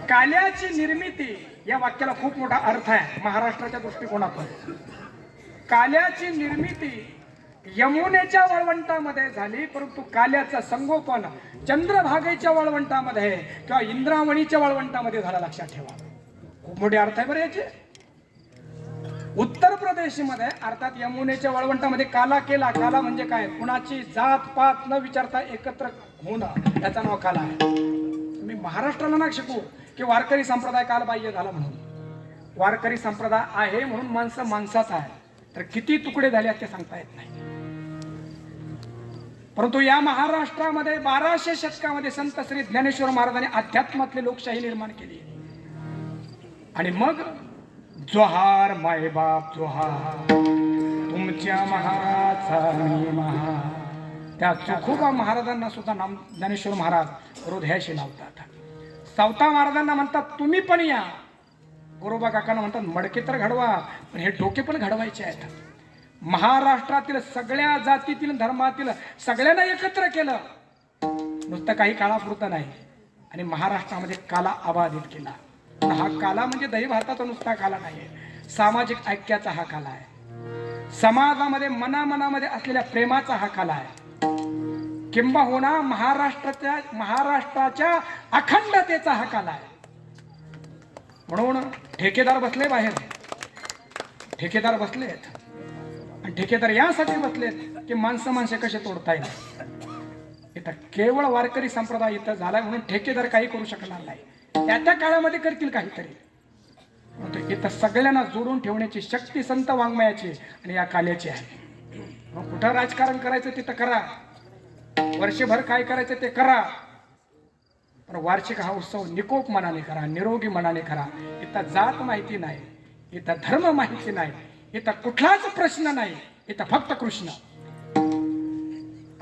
काल्याची निर्मिती या वाक्याला खूप मोठा अर्थ आहे महाराष्ट्राच्या दृष्टिकोनातून. काल्याची निर्मिती यमुनेच्या वळवंटामध्ये झाली, परंतु काल्याचं संगोपन चंद्रभागेच्या वळवंटामध्ये किंवा इंद्रावणीच्या वळवंटामध्ये झालं. लक्षात ठेवा, खूप मोठे अर्थ आहे बरं याचे. उत्तर प्रदेशमध्ये अर्थात यमुनेच्या वळवंटामध्ये काला केला. काला म्हणजे काय? कुणाची जात पात न विचारता एकत्र होणं, याचं नाव काला आहे. मी महाराष्ट्राला ना शिकू की वारकरी संप्रदाय कालबाह्य झाला म्हणून. वारकरी संप्रदाय आहे म्हणून माणसं माणसाचा आहे, तर किती तुकडे झाले ते सांगता येत नाही. परंतु या महाराष्ट्रामध्ये 1200 शतकामध्ये संत श्री ज्ञानेश्वर महाराजांनी अध्यात्मातली लोकशाही निर्माण केली. आणि मग जोहार मायबाप जोहार, तुमच्या महाराजा मी महा. त्या चोखोबा महाराजांना सुद्धा नाम ज्ञानेश्वर महाराज हृदयाशी लावतात. सावता महाराजांना म्हणतात तुम्ही पण या. गोरोबा काकांना म्हणतात मडके तर घडवा, पण हे डोके पण घडवायचे आहेत. महाराष्ट्रातील सगळ्या जातीतील धर्मातील सगळ्यांना एकत्र केलं, नुसतं काही काळापुरतं नाही. आणि महाराष्ट्रामध्ये काला अबाधित केला. हा काला म्हणजे दही भाताचा नुसता काला नाही, सामाजिक ऐक्याचा हा काला आहे. समाजामध्ये मनामनामध्ये असलेल्या प्रेमाचा हा काला आहे. किंबहुना महाराष्ट्राच्या अखंडतेचा हा काला आहे. म्हणून ठेकेदार बसले बाहेर, ठेकेदार बसलेत. आणि ठेकेदार यासाठी बसलेत की माणसं माणसे कसे तोडता येईल. इथं केवळ वारकरी संप्रदाय इथं झालाय म्हणून ठेकेदार काही करू शकणार नाही. त्या काळामध्ये करतील काहीतरी. इथं सगळ्यांना जोडून ठेवण्याची शक्ती संत वाङ्मयाची आणि या काल्याची आहे. मग कुठं राजकारण करायचं तिथं करा, वर्षभर काय करायचं ते करा, पण वार्षिक हा उत्सव निकोप मनाने करा, निरोगी मनाने करा. इथं जात माहिती नाही, इथं धर्म माहिती नाही, इथं कुठलाच प्रश्न नाही, इथं फक्त कृष्ण.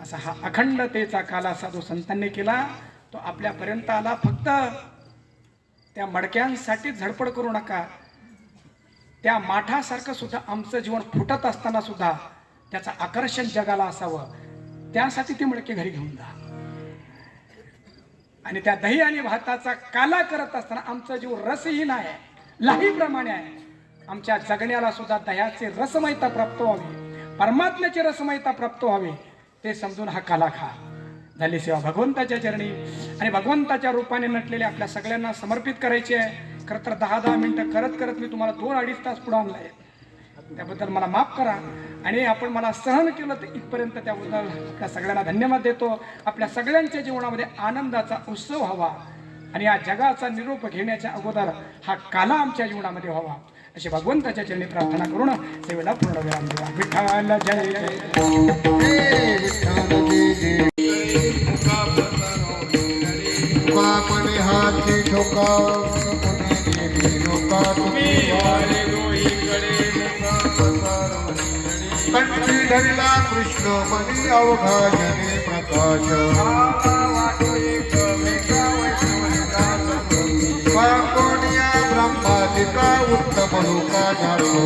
असा हा अखंडतेचा काला साधू संतांनी केला. तो आपल्यापर्यंत आला. फक्त त्या मडक्यांसाठी झडपड करू नका. त्या माठासारखं सुद्धा आमचं जीवन फुटत असताना सुद्धा त्याचं आकर्षण जगाला असावं, त्यासाठी ती मडके घरी घेऊन जा. आणि त्या दही आणि भाताचा काला करत असताना आमचा जीव रसहीन आहे, लाहीप्रमाणे आहे. आमच्या जगण्याला सुद्धा दह्याची रसमयता प्राप्त व्हावी, परमात्म्याची रसमयता प्राप्त व्हावी, ते समजून हा काला खा. झाली सेवा भगवंताच्या चरणी आणि भगवंताच्या रूपाने नटलेले आपल्या सगळ्यांना समर्पित करायचे आहे. खरं तर 10-10 मिनिटं करत करत मी तुम्हाला 2-2.5 तास पुढे आणलाय, त्याबद्दल मला माफ करा. आणि आपण मला सहन केलं तर इथपर्यंत त्याबद्दल आपल्या सगळ्यांना धन्यवाद देतो. आपल्या सगळ्यांच्या जीवनामध्ये आनंदाचा उत्सव हवा आणि या जगाचा निरोप घेण्याच्या अगोदर हा काला आमच्या जीवनामध्ये व्हावा, अशी भगवंताच्या चरणी प्रार्थना करून सेवेला पूर्ण विराम देवा. विठ्ठल जय जय. मने हाती ठोका कंठी धरला कृष्ण मनी अवघा जने प्रकाश. कोणिया ब्रह्मादिका उत्तम लोका जातो.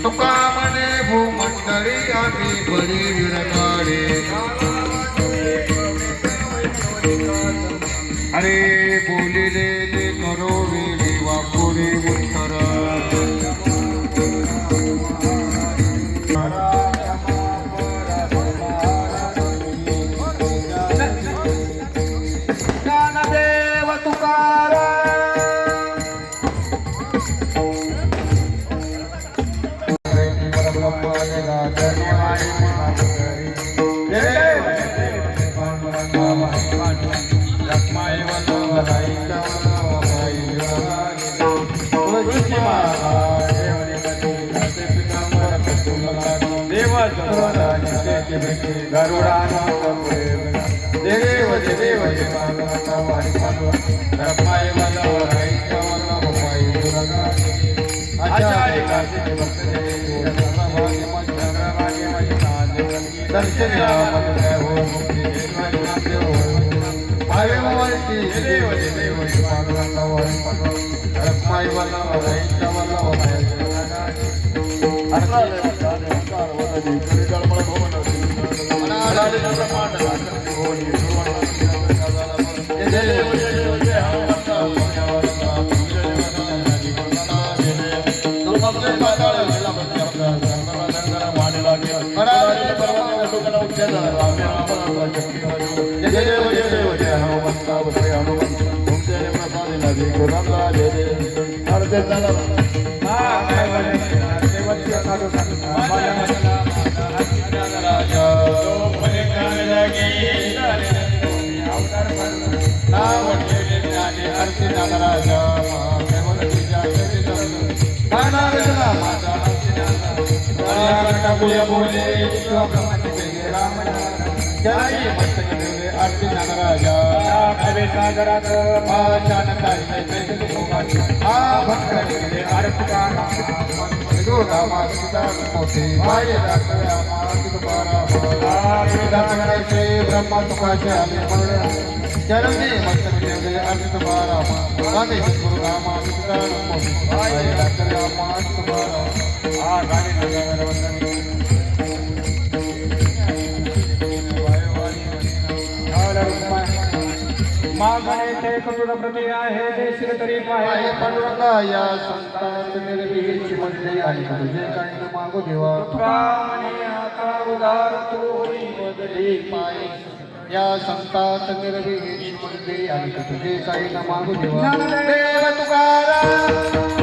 तुका मने भूमंडळी आम्ही बळी विरकाळे. अरे बोलिले करो वेळी वापुरे उत्तर. ज्ञानदेव तुकाराम. Ada ब्रह्मा तुकाचे चरणी मस्तक देवले अर्थ बारामा गाणे गुरु रामा प्रति आहे देशील तरी पाहे पांडुरंगा या संतांत निर्भीची मंडळी आणि तुझे काही न मागो देवा तुकामणी आता उदार तोरी बदली पाय या संतांत निर्भीची मंडळी आणि तुझे काही न मागो देवा ज्ञानदेव देव तुकाराम